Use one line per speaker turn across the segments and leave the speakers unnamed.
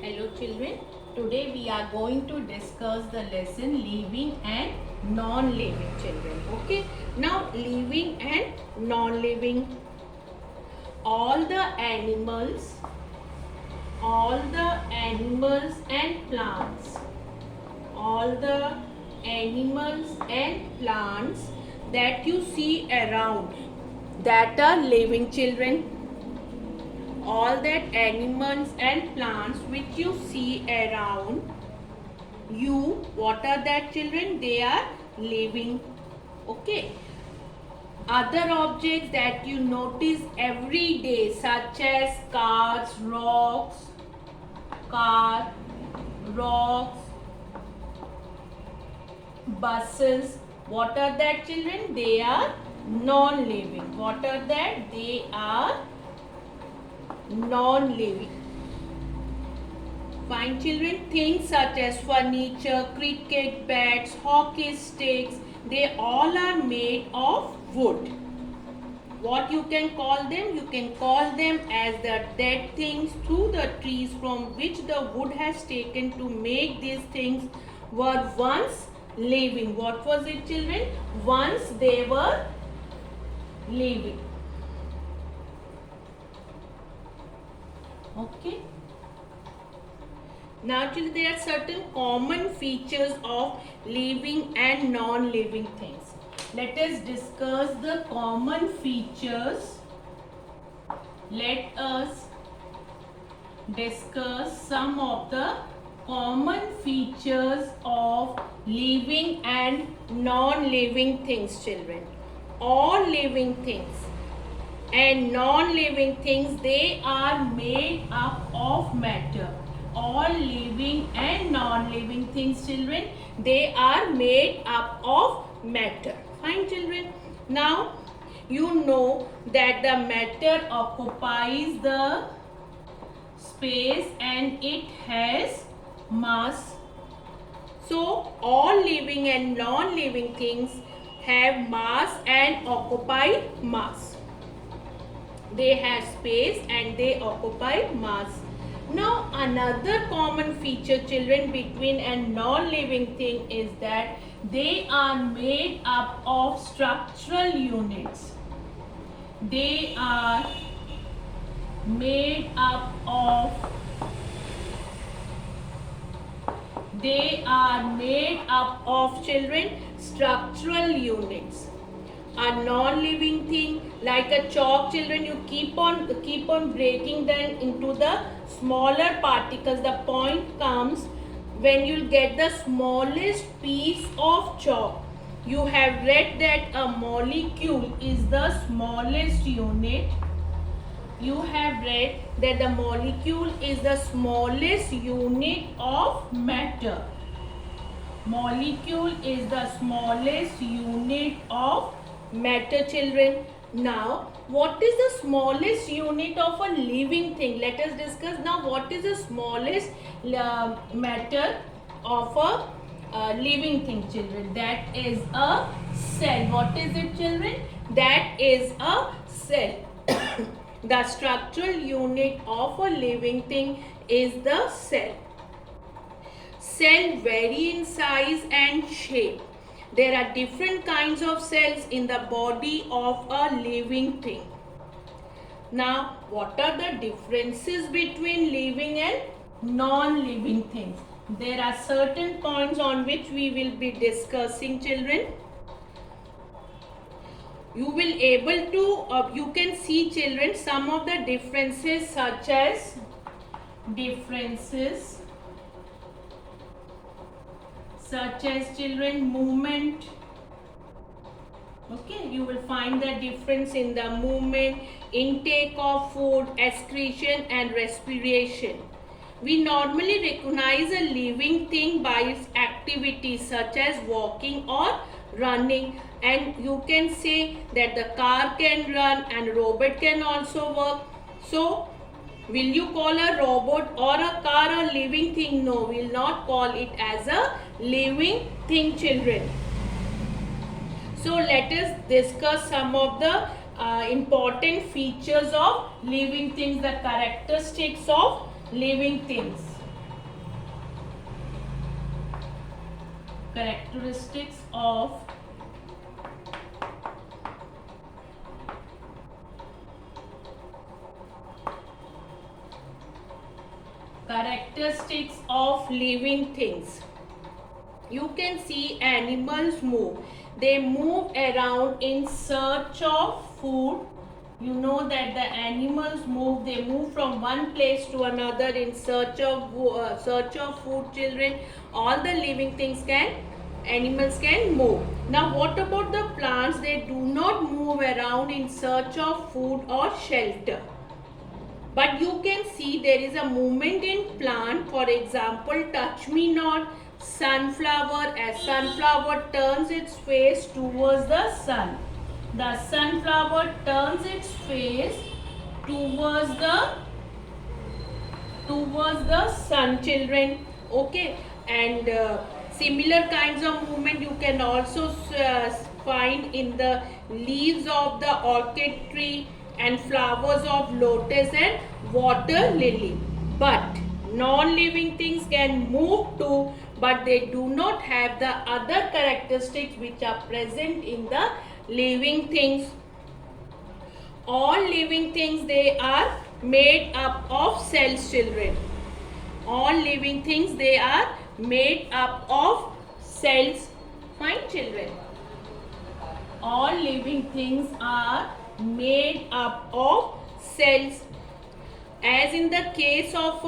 Hello children, today we are going to discuss the lesson living and non-living children. Okay, now living and non-living, all the animals and plants, all the animals and plants that you see around, that are living children. All that animals and plants which you see around you, what are that children? They are living. Okay, other objects that you notice every day, such as rocks, buses, what are that children? They are non-living. What are that? They are non-living. Fine children, things such as furniture, cricket bats, hockey sticks, they all are made of wood. What you can call them? You can call them as the dead things through the trees from which the wood has taken to make these things were once living. What was it children? Once they were living. Okay. Now children, there are certain common features of living and non-living things. Let us discuss the common features. Let us discuss some of the common features of living and non-living things children. All living things and non-living things, they are made up of matter. All living and non-living things children, they are made up of matter. Fine children. Now you know that the matter occupies the space and it has mass. So all living and non-living things have mass and occupy mass. They have space and they occupy mass. Now another common feature children between a non-living thing is that they are made up of structural units. They are made up of children structural units. A non-living thing like a chalk children, you keep on breaking them into the smaller particles. The point comes when you get the smallest piece of chalk. You have read that a molecule is the smallest unit. You have read that the molecule is the smallest unit of matter. Molecule is the smallest unit of matter children. Now what is the smallest unit of a living thing? Let us discuss now what is the smallest matter of a living thing children. That is a cell. What is it children? That is a cell. The structural unit of a living thing is the cell. Cell vary in size and shape. There are different kinds of cells in the body of a living thing. Now, what are the differences between living and non-living things? There are certain points on which we will be discussing children. You will able to, you can see children some of the differences such as children movement. Okay, you will find the difference in the movement, intake of food, excretion and respiration. We normally recognize a living thing by its activities such as walking or running, and you can say that the car can run and robot can also work. So will you call a robot or a car a living thing? No, we will not call it as a living thing children. So let us discuss some of the important features of living things, the characteristics of living things. characteristics of living things. You can see animals move. They move around in search of food. You know that the animals move. They move from one place to another in search of food. Children, all the living things animals can move. Now, what about the plants? They do not move around in search of food or shelter. But you can see there is a movement in plant. For example, touch me not, sunflower. As sunflower turns its face towards the sun, the sunflower turns its face towards the sun, children. Okay, and similar kinds of movement you can also find in the leaves of the orchid tree and flowers of lotus and water lily. But non-living things can move too, but they do not have the other characteristics which are present in the living things. All living things, they are made up of cells, children. All living things, they are made up of cells. Fine, children. All living things are made up of cells. As in the case of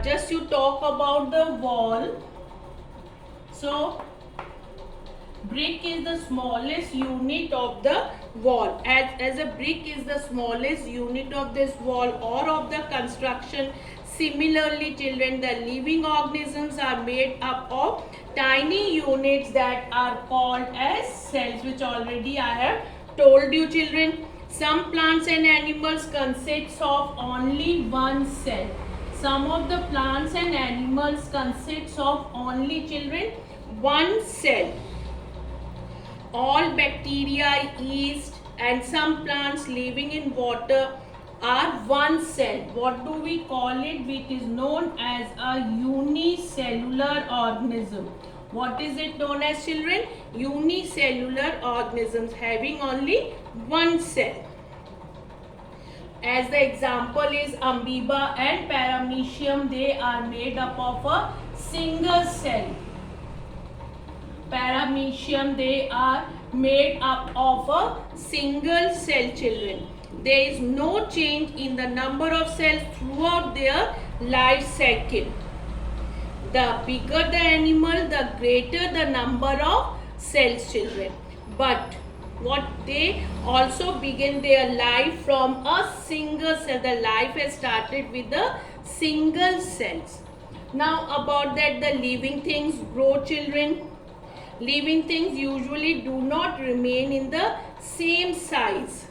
just you talk about the wall. So brick is the smallest unit of the wall. As a brick is the smallest unit of this wall or of the construction, similarly, children, the living organisms are made up of tiny units that are called as cells, which already I have told you, children. Some plants and animals consist of only one cell. Some of the plants and animals consist of only, children, one cell. All bacteria, yeast, and some plants living in water are one cell. What do we call it? It is known as a unicellular organism. What is it known as, children? Unicellular organisms having only one cell. As the example is amoeba and paramecium, they are made up of a single cell. Paramecium, they are made up of a single cell, children. There is no change in the number of cells throughout their life cycle. The bigger the animal, the greater the number of cells, children. But what they also begin their life from a single cell. The life has started with the single cells. Now about that, the living things grow, children. Living things usually do not remain in the same size.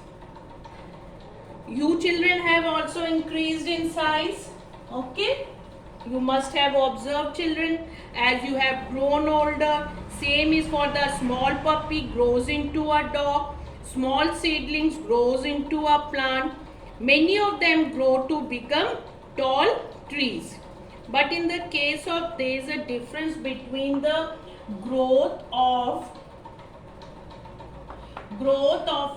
You children have also increased in size. Okay? You must have observed, children, as you have grown older. Same is for the small puppy grows into a dog. Small seedlings grows into a plant. Many of them grow to become tall trees. But in the case of, there is a difference between the growth of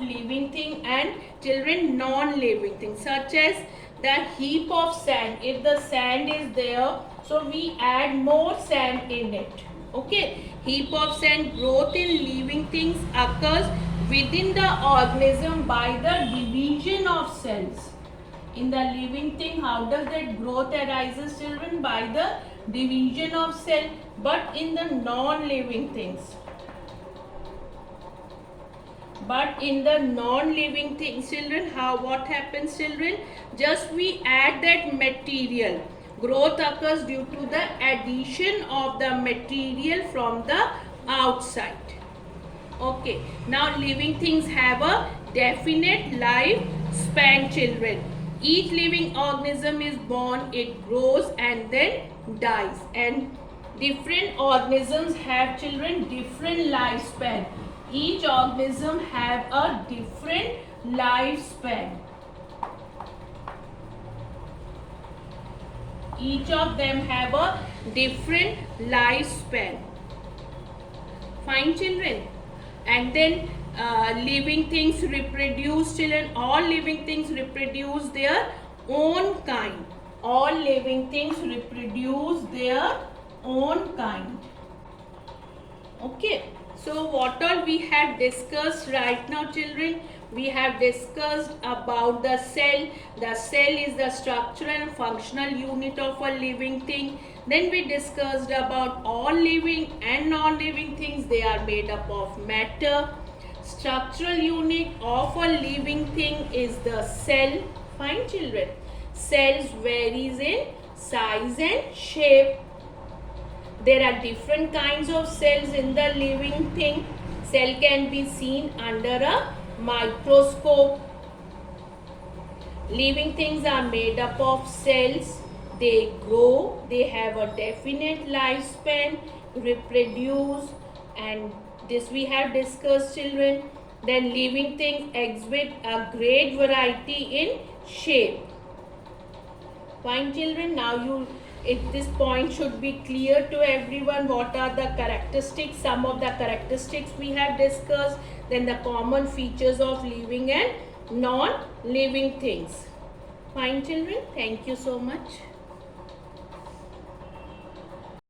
living thing and, children, non-living things, such as the heap of sand. If the sand is there, so we add more sand in it. Okay, heap of sand. Growth in living things occurs within the organism by the division of cells. In the living thing, how does that growth arises, children? By the division of cell. But in the non-living things, children, what happens, children? Just we add that material. Growth occurs due to the addition of the material from the outside. Okay, now living things have a definite life span, children. Each living organism is born, it grows and then dies. And different organisms have, children, different lifespan. Each organism have a different lifespan. Each of them have a different lifespan. Fine, children. And then living things reproduce, children. All living things reproduce their own kind. All living things reproduce their own kind. Okay. So what all we have discussed right now, children? We have discussed about the cell. The cell is the structural and functional unit of a living thing. Then we discussed about all living and non-living things. They are made up of matter. Structural unit of a living thing is the cell. Fine, children. Cells varies in size and shape. There are different kinds of cells in the living thing. Cell can be seen under a microscope. Living things are made up of cells. They grow, they have a definite lifespan, reproduce, and this we have discussed, children. Then living things exhibit a great variety in shape. Fine, children. Now this point should be clear to everyone. What are the characteristics? Some of the characteristics we have discussed. Then the common features of living and non-living things. Fine, children. Thank you so much.